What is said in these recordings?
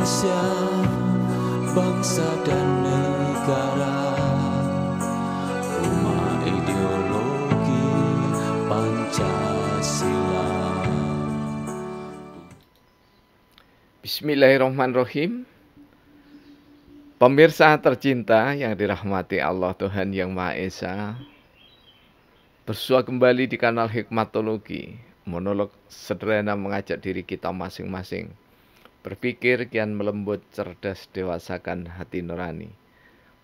Indonesia, bangsa dan negara, rumah ideologi Pancasila. Bismillahirrahmanirrahim. Pemirsa tercinta yang dirahmati Allah Tuhan Yang Maha Esa, bersua kembali di kanal Hikmatologi, monolog sederhana mengajak diri kita masing-masing berpikir kian melembut, cerdas, dewasakan hati nurani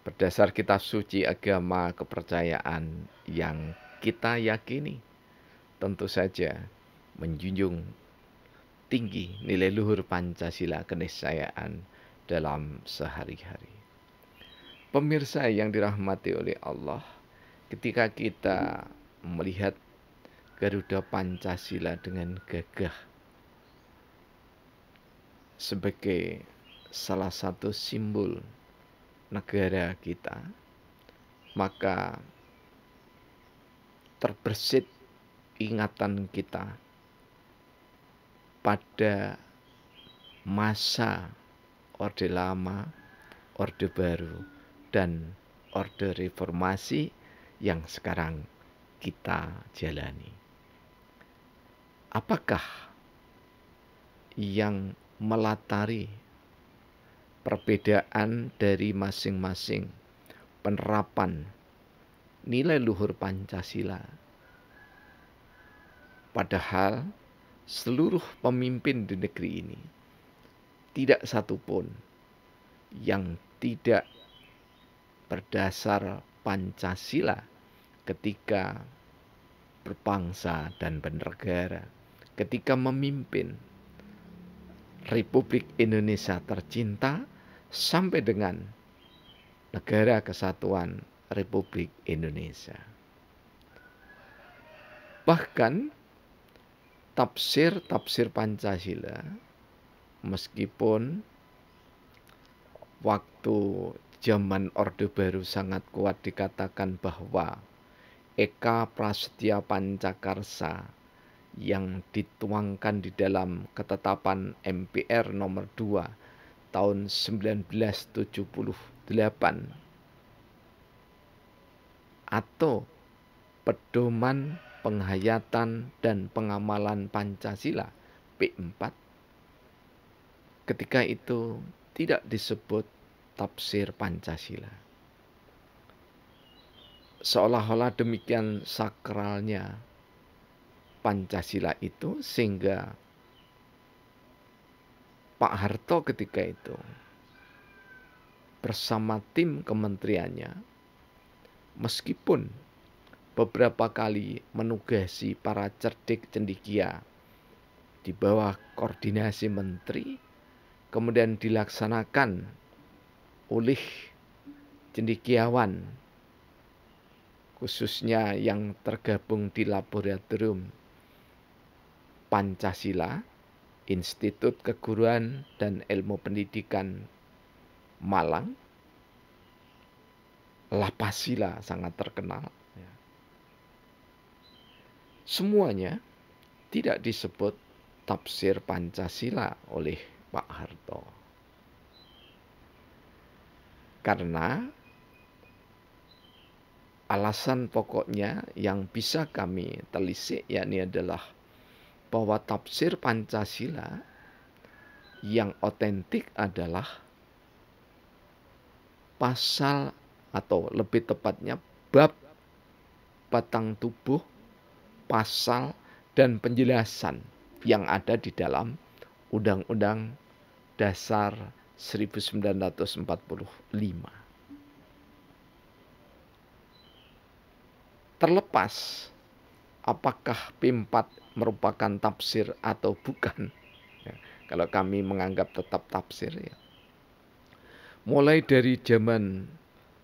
berdasar kitab suci agama kepercayaan yang kita yakini, tentu saja menjunjung tinggi nilai luhur Pancasila keniscayaan dalam sehari-hari. Pemirsa yang dirahmati oleh Allah, ketika kita melihat Garuda Pancasila dengan gagah sebagai salah satu simbol negara kita, maka terbersit ingatan kita pada masa Orde Lama, Orde Baru, dan Orde Reformasi yang sekarang kita jalani. Apakah yang melatari perbedaan dari masing-masing penerapan nilai luhur Pancasila? Padahal seluruh pemimpin di negeri ini tidak satupun yang tidak berdasar Pancasila ketika berbangsa dan bernegara, ketika memimpin Republik Indonesia tercinta sampai dengan Negara Kesatuan Republik Indonesia. Bahkan tafsir Pancasila, meskipun waktu zaman Orde Baru sangat kuat dikatakan bahwa Eka Prasetya Pancakarsa yang dituangkan di dalam ketetapan MPR nomor 2 tahun 1978 atau Pedoman Penghayatan dan Pengamalan Pancasila P4, ketika itu tidak disebut tafsir Pancasila. Seolah-olah demikian sakralnya Pancasila itu, sehingga Pak Harto ketika itu bersama tim kementeriannya, meskipun beberapa kali menugasi para cerdik cendekia di bawah koordinasi menteri, kemudian dilaksanakan oleh cendekiawan, khususnya yang tergabung di Laboratorium Pancasila, Institut Keguruan dan Ilmu Pendidikan Malang, Lapasila sangat terkenal. Semuanya tidak disebut tafsir Pancasila oleh Pak Harto. Karena alasan pokoknya yang bisa kami telisik yakni adalah bahwa tafsir Pancasila yang otentik adalah pasal atau lebih tepatnya bab, batang tubuh, pasal, dan penjelasan yang ada di dalam Undang-Undang Dasar 1945. Terlepas apakah P4 merupakan tafsir atau bukan, ya, kalau kami menganggap tetap tafsir, ya. Mulai dari zaman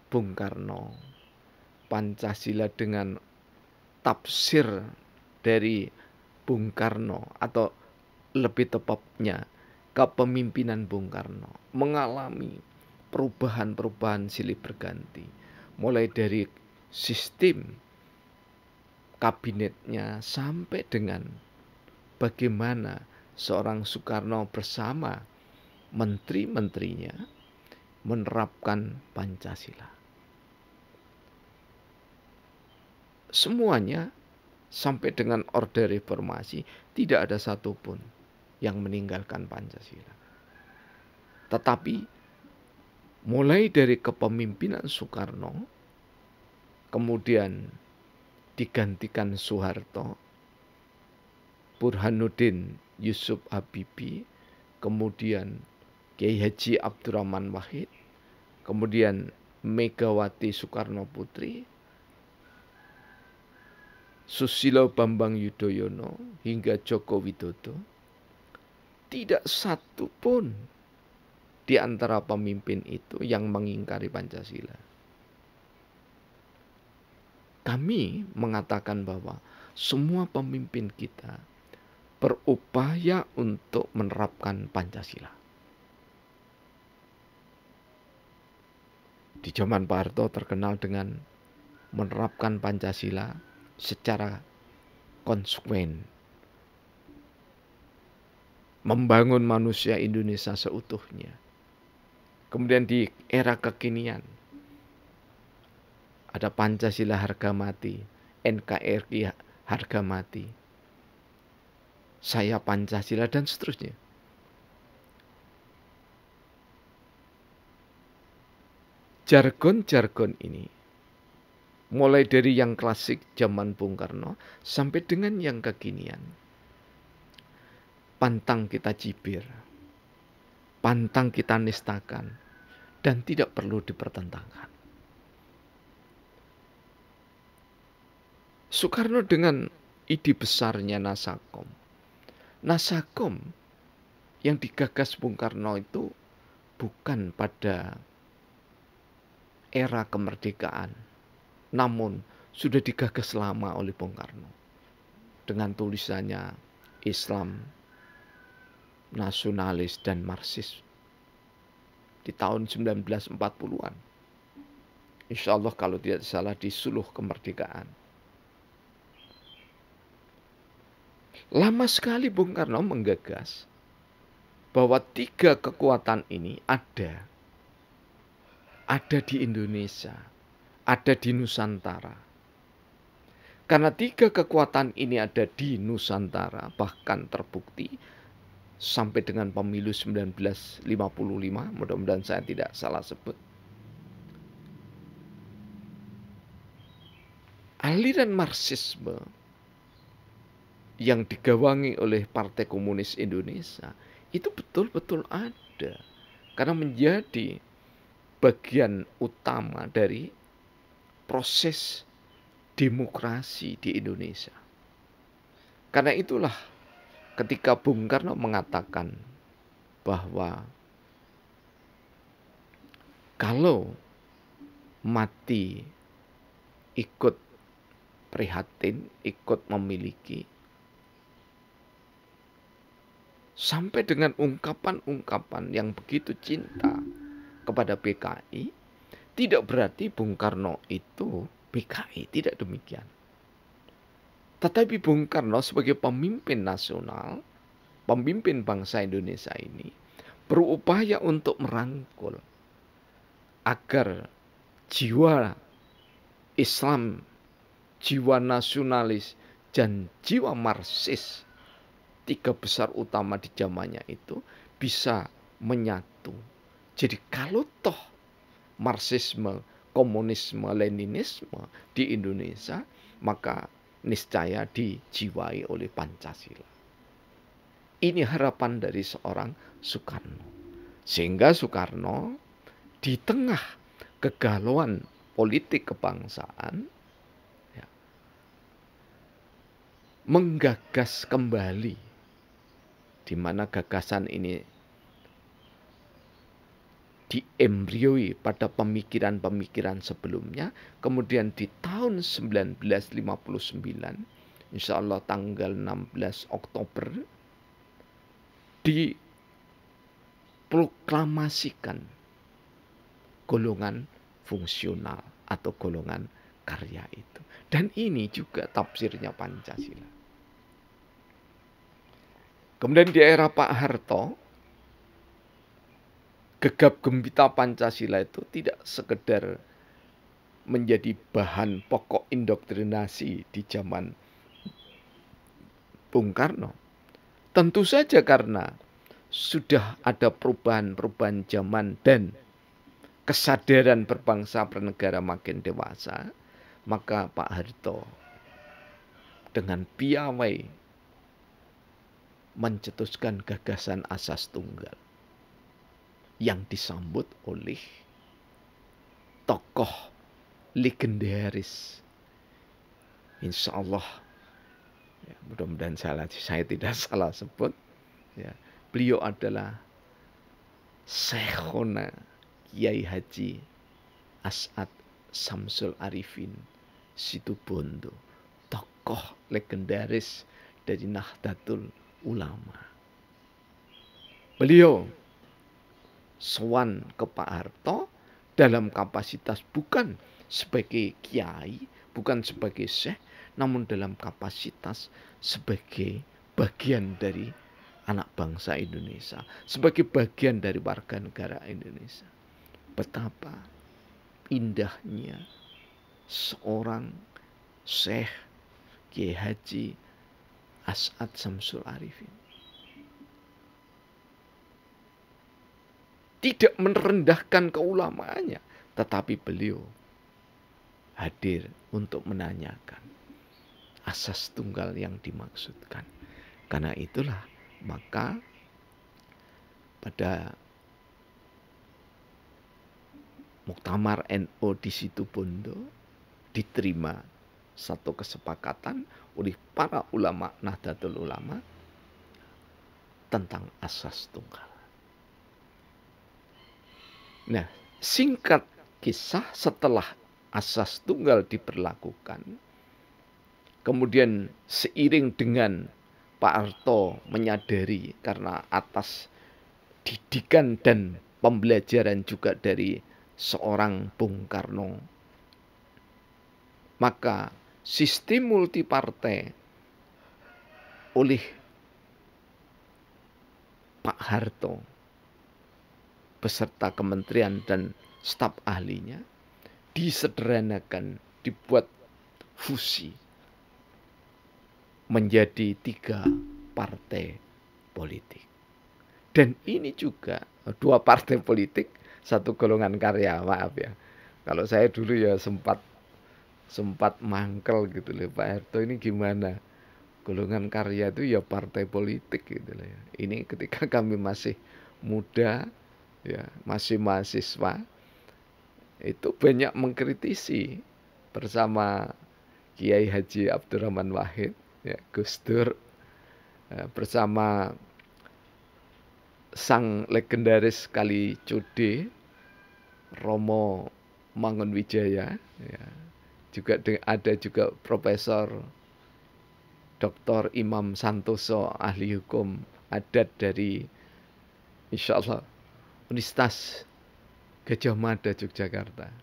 Bung Karno, Pancasila dengan tafsir dari Bung Karno, atau lebih tepatnya kepemimpinan Bung Karno, mengalami perubahan-perubahan silih berganti. Mulai dari sistem kabinetnya sampai dengan bagaimana seorang Soekarno bersama menteri-menterinya menerapkan Pancasila. Semuanya sampai dengan Orde Reformasi tidak ada satupun yang meninggalkan Pancasila. Tetapi mulai dari kepemimpinan Soekarno, kemudian digantikan Soeharto, Burhanuddin Yusuf Habibie, kemudian Kiai Haji Abdurrahman Wahid, kemudian Megawati Soekarno Putri, Susilo Bambang Yudhoyono, hingga Joko Widodo, tidak satu pun di antara pemimpin itu yang mengingkari Pancasila. Kami mengatakan bahwa semua pemimpin kita berupaya untuk menerapkan Pancasila. Di zaman Pak Harto terkenal dengan menerapkan Pancasila secara konsekuen, membangun manusia Indonesia seutuhnya. Kemudian di era kekinian ada Pancasila harga mati, NKRI harga mati, saya Pancasila, dan seterusnya. Jargon-jargon ini mulai dari yang klasik zaman Bung Karno sampai dengan yang kekinian, pantang kita cibir, pantang kita nistakan, dan tidak perlu dipertentangkan. Soekarno dengan ide besarnya Nasakom. Nasakom yang digagas Bung Karno itu bukan pada era kemerdekaan, namun sudah digagas lama oleh Bung Karno dengan tulisannya Islam, nasionalis, dan Marxis di tahun 1940-an. Insya Allah kalau tidak salah di Suluh Kemerdekaan. Lama sekali Bung Karno menggagas bahwa tiga kekuatan ini ada di Indonesia, ada di Nusantara. Karena tiga kekuatan ini ada di Nusantara, bahkan terbukti sampai dengan pemilu 1955, mudah-mudahan saya tidak salah sebut. Aliran Marxisme yang digawangi oleh Partai Komunis Indonesia itu betul-betul ada, karena menjadi bagian utama dari proses demokrasi di Indonesia. Karena itulah ketika Bung Karno mengatakan bahwa kalau mati ikut prihatin, ikut memiliki, sampai dengan ungkapan-ungkapan yang begitu cinta kepada PKI, tidak berarti Bung Karno itu PKI, tidak demikian. Tetapi Bung Karno sebagai pemimpin nasional, pemimpin bangsa Indonesia ini berupaya untuk merangkul agar jiwa Islam, jiwa nasionalis, dan jiwa Marxis, tiga besar utama di zamannya itu, bisa menyatu. Jadi kalau toh Marxisme, komunisme, Leninisme di Indonesia, maka niscaya dijiwai oleh Pancasila. Ini harapan dari seorang Soekarno. Sehingga Soekarno di tengah kegalauan politik kebangsaan, menggagas kembali, di mana gagasan ini diembrioi pada pemikiran-pemikiran sebelumnya. Kemudian di tahun 1959, insya Allah tanggal 16 Oktober, diproklamasikan golongan fungsional atau golongan karya itu. Dan ini juga tafsirnya Pancasila. Kemudian di era Pak Harto, gegap gempita Pancasila itu tidak sekedar menjadi bahan pokok indoktrinasi di zaman Bung Karno. Tentu saja karena sudah ada perubahan-perubahan zaman dan kesadaran berbangsa bernegara makin dewasa, maka Pak Harto dengan piawai mencetuskan gagasan asas tunggal yang disambut oleh tokoh legendaris. Insya Allah, ya, mudah-mudahan saya tidak salah sebut. Ya, beliau adalah Syekhona Kiai Haji As'ad Samsul Arifin Situbondo, tokoh legendaris dari Nahdlatul Ulama. Beliau sowan ke Pak Harto dalam kapasitas bukan sebagai kiai, bukan sebagai syekh, namun dalam kapasitas sebagai bagian dari anak bangsa Indonesia, sebagai bagian dari warga negara Indonesia. Betapa indahnya seorang Syekh Kiai Haji As'ad Samsul Arifin. Tidak merendahkan keulamaannya, tetapi beliau hadir untuk menanyakan asas tunggal yang dimaksudkan. Karena itulah maka pada Muktamar NU di Situbondo diterima satu kesepakatan oleh para ulama Nahdlatul Ulama tentang asas tunggal. Nah, singkat kisah, setelah asas tunggal diberlakukan, kemudian seiring dengan Pak Harto menyadari karena atas didikan dan pembelajaran juga dari seorang Bung Karno, maka sistem multipartai oleh Pak Harto beserta kementerian dan staf ahlinya disederhanakan, dibuat fusi menjadi 3 partai politik. Dan ini juga 2 partai politik, 1 golongan karya, maaf ya. Kalau saya dulu ya sempat mangkel gitu loh, Pak Harto ini gimana? Golongan karya itu ya partai politik gitu loh ya. Ini ketika kami masih muda, ya, masih mahasiswa, itu banyak mengkritisi bersama Kiai Haji Abdurrahman Wahid, ya, Gus Dur, bersama sang legendaris Kali Cude, Romo Mangunwijaya, ya. Juga ada juga Profesor Dr. Imam Santoso, ahli hukum adat dari insya Allah Universitas Gadjah Mada Yogyakarta.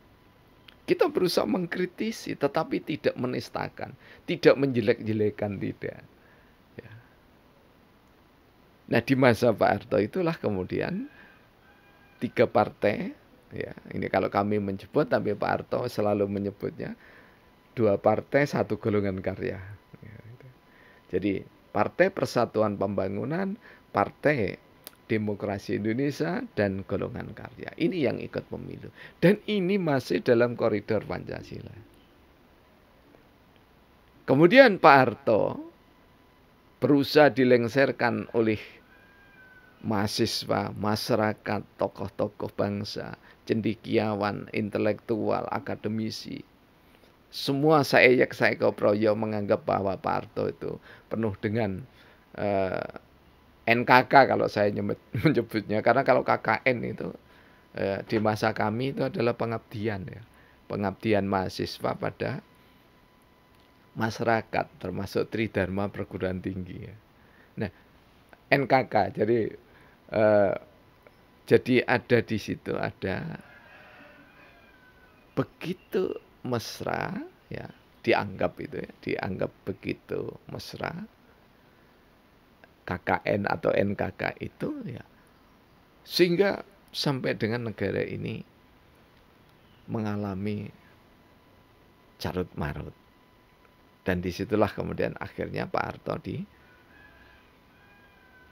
Kita berusaha mengkritisi tetapi tidak menistakan, tidak menjelek-jelekan, tidak. Ya. Nah, di masa Pak Harto itulah kemudian 3 partai, ya, ini kalau kami menyebut, tapi Pak Harto selalu menyebutnya 2 partai 1 golongan karya. Ya, gitu. Jadi Partai Persatuan Pembangunan, Partai Demokrasi Indonesia, dan golongan karya. Ini yang ikut pemilu. Dan ini masih dalam koridor Pancasila. Kemudian Pak Harto berusaha dilengsarkan oleh mahasiswa, masyarakat, tokoh-tokoh bangsa, cendekiawan, intelektual, akademisi. Semua saeyek-saeko proyo menganggap bahwa Pak Harto itu penuh dengan NKK kalau saya menyebutnya. Karena kalau KKN itu di masa kami itu adalah pengabdian, ya. Pengabdian mahasiswa pada masyarakat, termasuk Tridharma Perguruan Tinggi, ya. Nah, NKK, jadi ada di situ, ada begitu mesra, ya, dianggap itu, ya, dianggap begitu mesra KKN atau NKK itu, ya, sehingga sampai dengan negara ini mengalami carut marut. Dan disitulah kemudian akhirnya Pak Harto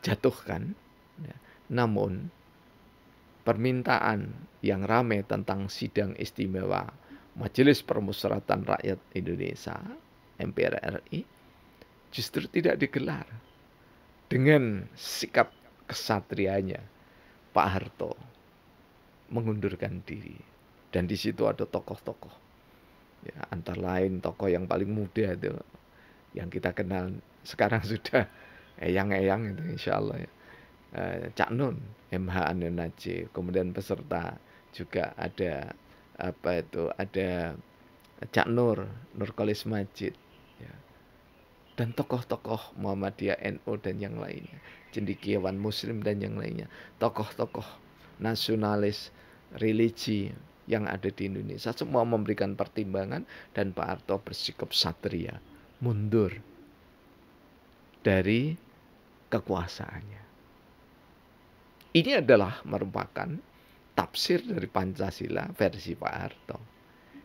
dijatuhkan. Namun permintaan yang ramai tentang sidang istimewa Majelis Permusyawaratan Rakyat Indonesia MPR RI justru tidak digelar dengan sikap kesatrianya Pak Harto mengundurkan diri. Dan di situ ada tokoh-tokoh, ya, antara lain tokoh yang paling muda itu yang kita kenal sekarang sudah eyang-eyang itu insya Allah ya. Cak Nun, MH Anu Najib, kemudian peserta juga ada ada Cak Nur, Nurkolis Majid, ya. Dan tokoh-tokoh Muhammadiyah NU dan yang lainnya, cendekiawan Muslim dan yang lainnya, tokoh-tokoh nasionalis religi yang ada di Indonesia semua memberikan pertimbangan dan Pak Harto bersikap satria, mundur dari kekuasaannya. Ini adalah merupakan tafsir dari Pancasila versi Pak Harto.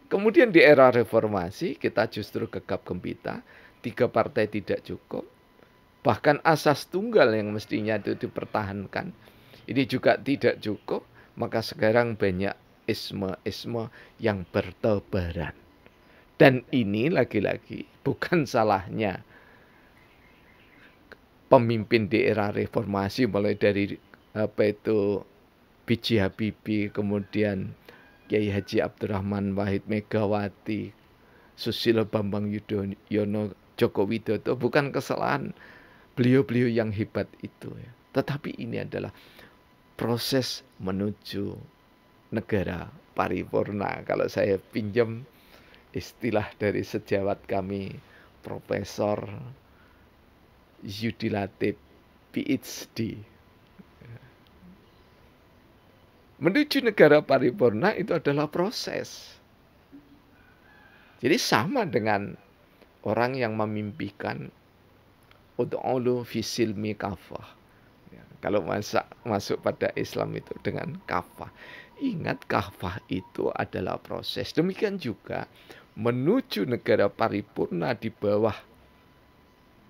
Kemudian di era reformasi kita justru gegap gempita, 3 partai tidak cukup. Bahkan asas tunggal yang mestinya itu dipertahankan, ini juga tidak cukup. Maka sekarang banyak isme-isme yang bertebaran. Dan ini lagi-lagi bukan salahnya pemimpin di era reformasi, mulai dari B.J. Habibie, kemudian Kiai Haji Abdurrahman Wahid, Megawati, Susilo Bambang Yudhoyono, Joko Widodo. Bukan kesalahan beliau-beliau yang hebat itu, ya. Tetapi ini adalah proses menuju negara paripurna. Kalau saya pinjam istilah dari sejawat kami, Profesor Yudi Latif, PhD. Menuju negara paripurna itu adalah proses. Jadi sama dengan orang yang memimpikan ud'ulu fi silmi kafah. Ya, kalau masuk pada Islam itu dengan kafah. Ingat, kafah itu adalah proses. Demikian juga menuju negara paripurna di bawah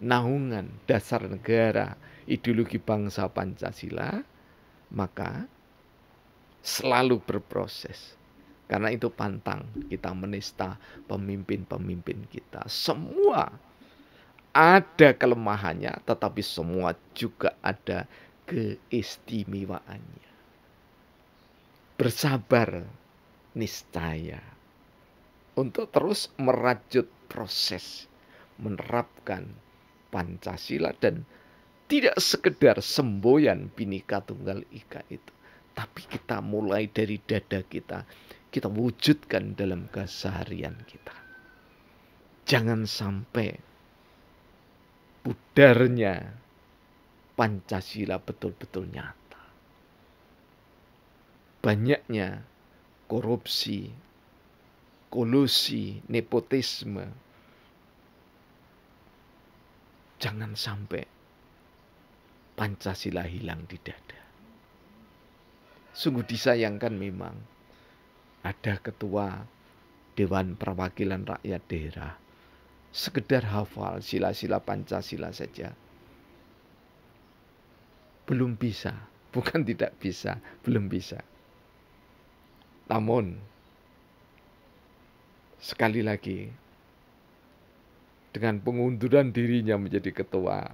naungan dasar negara ideologi bangsa Pancasila, maka selalu berproses. Karena itu pantang kita menista pemimpin-pemimpin kita. Semua ada kelemahannya, tetapi semua juga ada keistimewaannya. Bersabar niscaya untuk terus merajut proses menerapkan Pancasila dan tidak sekedar semboyan Bhinneka Tunggal Ika itu, tapi kita mulai dari dada kita wujudkan dalam keseharian kita. Jangan sampai pudarnya Pancasila betul-betul nyata. Banyaknya korupsi, kolusi, nepotisme. Jangan sampai Pancasila hilang di dada. Sungguh disayangkan memang ada ketua Dewan Perwakilan Rakyat Daerah sekedar hafal sila-sila Pancasila saja belum bisa, bukan tidak bisa, belum bisa. Namun sekali lagi, dengan pengunduran dirinya menjadi ketua,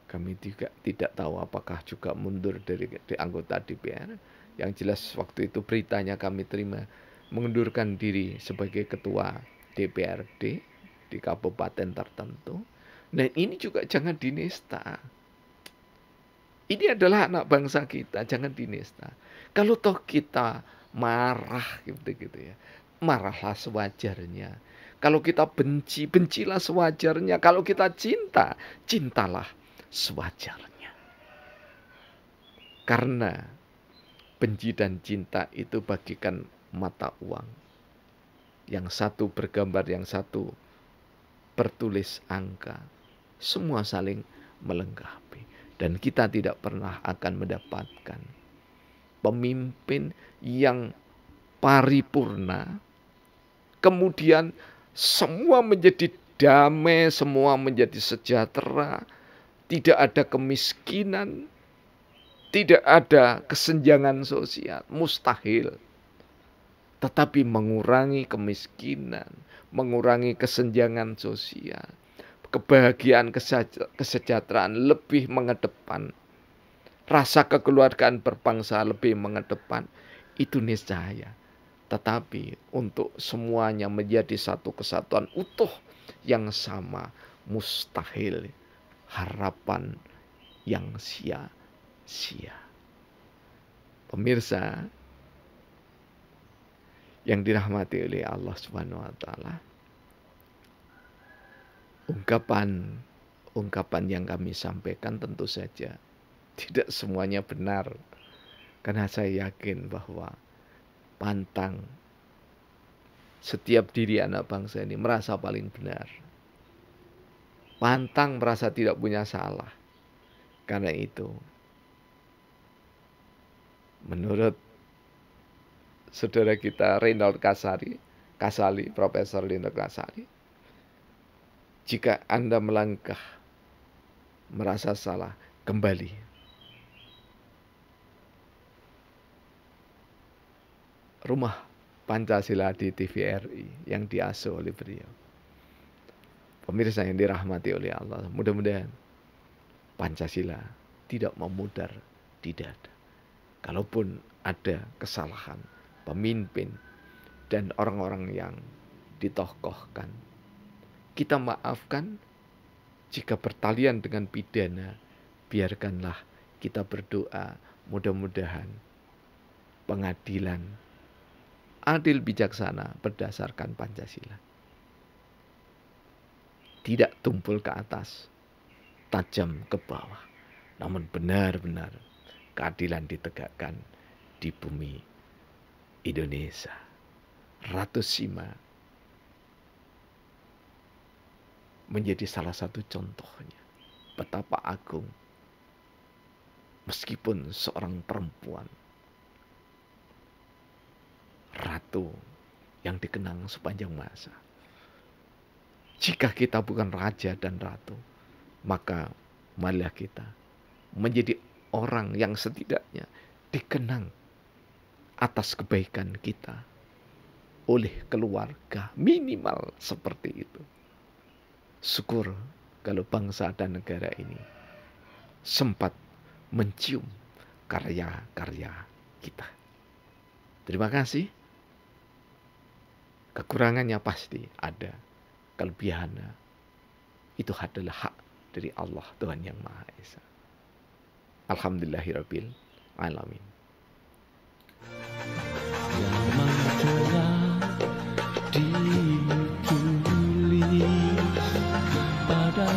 kami juga tidak tahu apakah juga mundur dari anggota DPR. Yang jelas waktu itu beritanya kami terima mengundurkan diri sebagai ketua DPRD di kabupaten tertentu. Dan ini juga jangan dinista. Ini adalah anak bangsa kita, jangan dinista. Kalau toh kita marah gitu ya, marahlah sewajarnya. Kalau kita benci, bencilah sewajarnya. Kalau kita cinta, cintalah sewajarnya. Karena benci dan cinta itu bagikan mata uang. Yang satu bergambar, yang satu bertulis angka. Semua saling melengkapi. Dan kita tidak pernah akan mendapatkan pemimpin yang paripurna, kemudian semua menjadi damai, semua menjadi sejahtera, tidak ada kemiskinan, tidak ada kesenjangan sosial, mustahil. Tetapi mengurangi kemiskinan, mengurangi kesenjangan sosial, kebahagiaan, kesejahteraan lebih mengedepan, rasa kekeluargaan berbangsa lebih mengedepan, itu niscaya. Tetapi untuk semuanya menjadi satu kesatuan utuh yang sama, mustahil. Harapan yang sia-sia. Pemirsa yang dirahmati oleh Allah Subhanahu wa taala, ungkapan yang kami sampaikan tentu saja tidak semuanya benar, karena saya yakin bahwa pantang setiap diri anak bangsa ini merasa paling benar, pantang merasa tidak punya salah. Karena itu, menurut saudara kita Reinhold Kasali, Profesor Reinhold Kasali, jika Anda melangkah merasa salah, kembali. Rumah Pancasila di TVRI yang diasuh oleh beliau. Pemirsa yang dirahmati oleh Allah, mudah-mudahan Pancasila tidak memudar di dada. Kalaupun ada kesalahan pemimpin dan orang-orang yang ditokohkan, kita maafkan. Jika bertalian dengan pidana, biarkanlah kita berdoa, mudah-mudahan pengadilan adil bijaksana berdasarkan Pancasila. Tidak tumpul ke atas, tajam ke bawah, namun benar-benar keadilan ditegakkan di bumi Indonesia. Ratu Sima menjadi salah satu contohnya betapa agung meskipun seorang perempuan, ratu yang dikenang sepanjang masa. Jika kita bukan raja dan ratu, maka marilah kita menjadi orang yang setidaknya dikenang atas kebaikan kita oleh keluarga, minimal seperti itu. Syukur kalau bangsa dan negara ini sempat mencium karya-karya kita. Terima kasih. Kekurangannya pasti ada. Kelebihannya itu adalah hak dari Allah, Tuhan yang Maha Esa. Alhamdulillahirabbil alamin. Yang ditulis pada